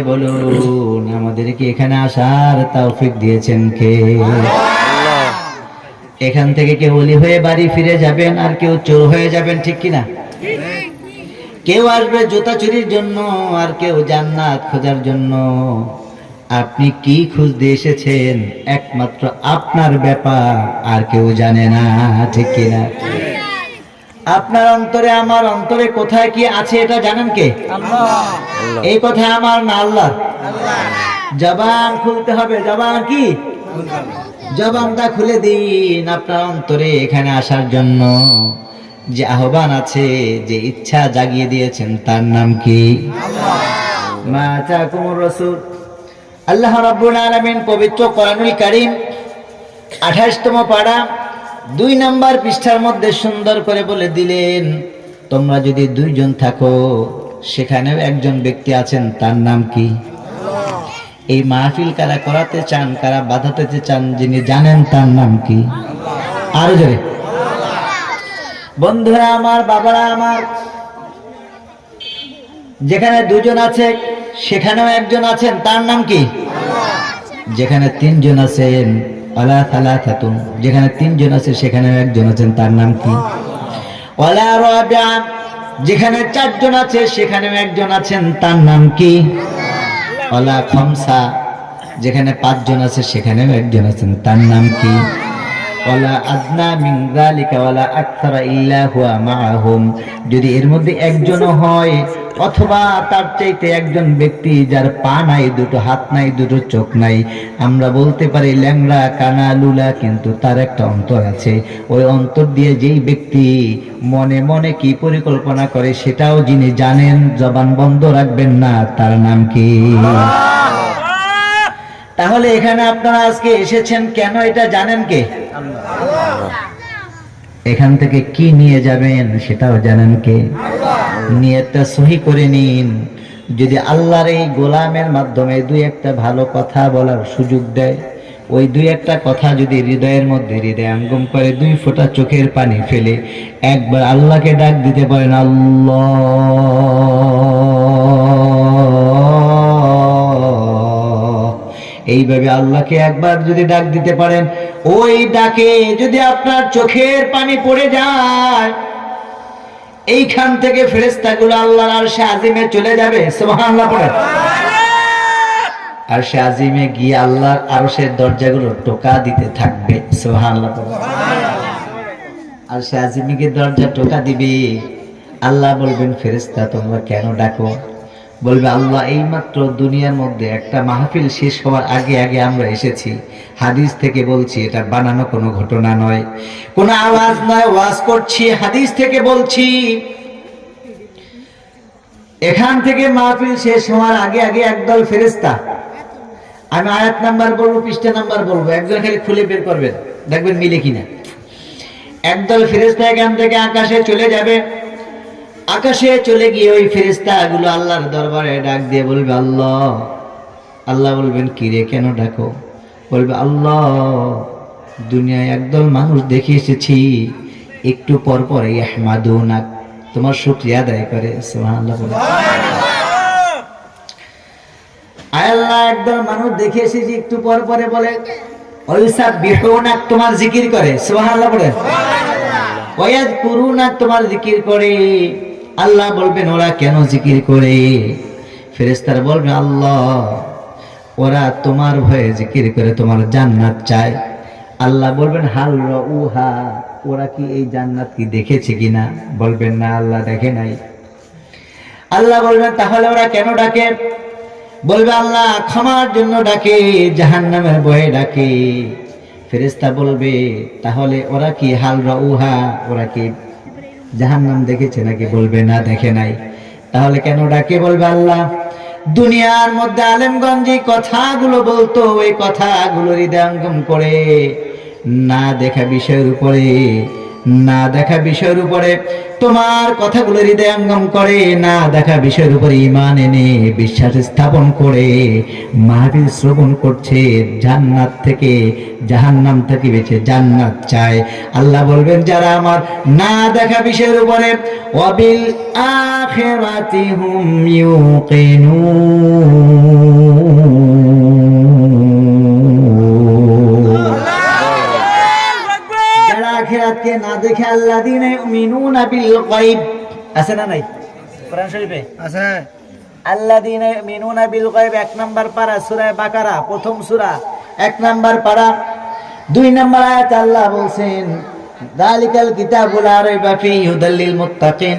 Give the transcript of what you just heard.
বলুন আমাদেরকে এখানে আসার তৌফিক দিয়েছেন কে? এখান থেকে কেউ ওলি হয়ে বাড়ি ফিরে যাবেন, আর কেউ চোর হয়ে যাবেন, ঠিক কিনা? কেউ আসবে জুতা চুরির জন্য, আর কেউ জান্নাত খোঁজার জন্য। আপনি কি খুঁজতে এসেছেন একমাত্র আপনার ব্যাপার, আর কেউ জানে না, ঠিক কিনা? আপনার অন্তরে আমার অন্তরে কোথায় কি আছে এটা জানেন কে? আল্লাহ। এই কথা আমার না আল্লাহ? জবান খুলতে হবে। জবান কি? জবানটা খুলে দিন আপনার অন্তরে এখানে আসার জন্য যে আহ্বান আছে, যে ইচ্ছা জাগিয়ে দিয়েছেন, তার নাম কি? আল্লাহ। মা আতাকুমুর রাসূল। আল্লাহ রাব্বুল আলামিন পবিত্র কোরআনুল কারীম 28তম পারা 2 নম্বর পৃষ্ঠার মধ্যে সুন্দর করে বলে দিলেন, তোমরা যদি 2 জন থাকো, সেখানেও একজন ব্যক্তি আছেন, তার নাম কি? আল্লাহ। এই মাহফিল কারা করাতে চান, কারা বাধাতে চান, যিনি জানেন তার নাম কি? আল্লাহ। আরো জোরে। বন্ধুরা আমার, বাবারা আমার, যেখানে 2 জন আছে সেখানেও একজন আছেন, তার নাম কি? যেখানে 3 জন আছেন, ওয়ালা সালাসাতুন, যেখানে 3 জন আছে সেখানেও একজন আছেন, তার নাম কি? ওয়ালা রাবিআ, যেখানে 4 জন আছে সেখানেও একজন আছেন, তার নাম কি? ওয়ালা খামসা, যেখানে 5 জন আছে সেখানেও একজন আছেন, তার নাম কি? ওয়ালা আদনা মিন যালিকা ওয়ালা আকসারা ইল্লা হুয়া মাআহুম, যদি এর মধ্যে একজনও হয় অথবা তার চাইতে একজন ব্যক্তি যার পা নাই, 2টো হাত নাই, 2টো চোখ নাই, আমরা বলতে পারি ল্যাংড়া, কানা, লুলা, কিন্তু তার একটা অন্তর আছে। ওই অন্তর দিয়ে যেই ব্যক্তি মনে মনে কি পরিকল্পনা করে সেটাও যিনি জানেন, জবান বন্ধ রাখবেন না, তার নাম কি? তাহলে এখানে আপনারা আজকে এসেছেন কেন, এটা জানেন কে? এখান থেকে কি নিয়ে যাবেন সেটাও জানেন কে? নিয়তটা সহি করে নিন। যদি আল্লাহর এই গোলামের মাধ্যমে 2-1টা ভালো কথা বলার সুযোগ দেয়, ওই 2-1টা কথা যদি হৃদয়ের মধ্যে হৃদয়ঙ্গম করে 2 ফোঁটা চোখের পানি ফেলে একবার আল্লাহকে ডাক দিতে পারেন, আল্লাহ, এইভাবে আল্লাহকে একবার যদি ডাক দিতে পারেন, ওই ডাকে যদি আপনার চোখের পানি পড়ে যায়, এইখান থেকে ফেরেশতাগুলো আল্লাহর আরশে আজিমে চলে যাবে। সুবহানাল্লাহ পড়েন। আরশে আজিমে গিয়ে আল্লাহর আরশের দরজাগুলো টোকা দিতে থাকবে। সুবহানাল্লাহ পড়েন। আরশে আজিমে গিয়ে দরজা টোকা দিবে, আল্লাহ বলবেন, ফেরেশতা তোমরা কেন ডাকো? বলবে, আল্লাহ, এইমাত্র দুনিয়ার মধ্যে একটা মাহফিল শেষ হওয়ার আগে আগে আমরা এসেছি। হাদিস থেকে বলছি, এটা বানানো কোনো ঘটনা নয়, কোনো আওয়াজ নয়, ওয়াজ করছি, হাদিস থেকে বলছি। এখান থেকে মাহফিল শেষ হওয়ার আগে আগে একদল ফেরেশতা, আমি আয়াত নাম্বার বলবো, পৃষ্ঠা নাম্বার বলবো, একজন খালি খুলে বের করবেন, দেখবেন মিলে কিনা। একদল ফেরেশতা এখান থেকে আকাশে চলে যাবে। আকাশে চলে গিয়ে ওই ফেরেশতাগুলো আল্লাহর দরবারে ডাক দিয়ে বলবে, আল্লাহ। আল্লাহ বলবেন, কি রে, কেন ডাকো? বলবে, আল্লাহ, দুনিয়ায় একদল মানুষ দেখে এসেছি, একটু পর পর ইয়াহমাদুনাক, তোমার শুকরিয়া আদায় করে। সুবহানাল্লাহ। আল্লাহ, একদল মানুষ দেখে এসেছি, একটু পর পরে বলে ওয়াইসাবিহুনাক, তোমার জিকির করে। সুবহানাল্লাহ বলেন। ওয়ায়াযকুরুনাক, তোমার জিকির করে। আল্লাহ বলবেন, ওরা কেন জিকির করে? ফেরেশতারা বলবে, আল্লাহ, ওরা তোমার ভয়ে জিকির করে, তোমার জান্নাত চায়। আল্লাহ বলবেন, হাল রাউহা, ওরা কি এই জান্নাত কি দেখেছে কিনা? বলবেন, না, আল্লাহ দেখে নাই। আল্লাহ বলবেন, তাহলে ওরা কেন ডাকে? বলবে, আল্লাহ ক্ষমার জন্য ডাকে, জাহান্নামের ভয়ে ডাকে। ফেরেশতা বলবে, তাহলে ওরা কি হাল রাউহা, ওরা কি জাহান্নাম দেখেছে নাকি? বলবে, না, দেখে নাই। তাহলে কেন ডাকে? বলবে, আল্লাহ, দুনিয়ার মধ্যে আলেমগঞ্জ এই কথাগুলো বলতো, ওই কথাগুলো হৃদয়ঙ্গম করে না দেখা বিষয়ের উপরে, না দেখা বিষয়ের উপরে তোমার কথাগুলো হৃদয়ঙ্গম করে, না দেখা বিষয়ের উপরে ঈমান এনে বিশ্বাস স্থাপন করে মাহফিল শ্রবণ করছে, জান্নাত থেকে জাহান্নাম থেকে বেঁচে জান্নাত চায়। আল্লাহ বলবেন, যারা আমার না দেখা বিষয়ের উপরে ওয়াবিল আখিরাতি হুম ইউকিনুন, আখিরাতকে না দেখে আল্লাযীনা ইউমিনুনা বিল গায়ব আছে না নাই কোরআন শরীফে আছে। আল্লাযীনা ইউমিনুনা বিল গায়ব 1 নাম্বার পারা সূরা বাকারা প্রথম সূরা 1 নাম্বার পারা 2 নাম্বার আয়াত আল্লাহ বলেন যালিকাল কিতাবু লা রাইবা ফীহি হুদাল লিল মুত্তাকিন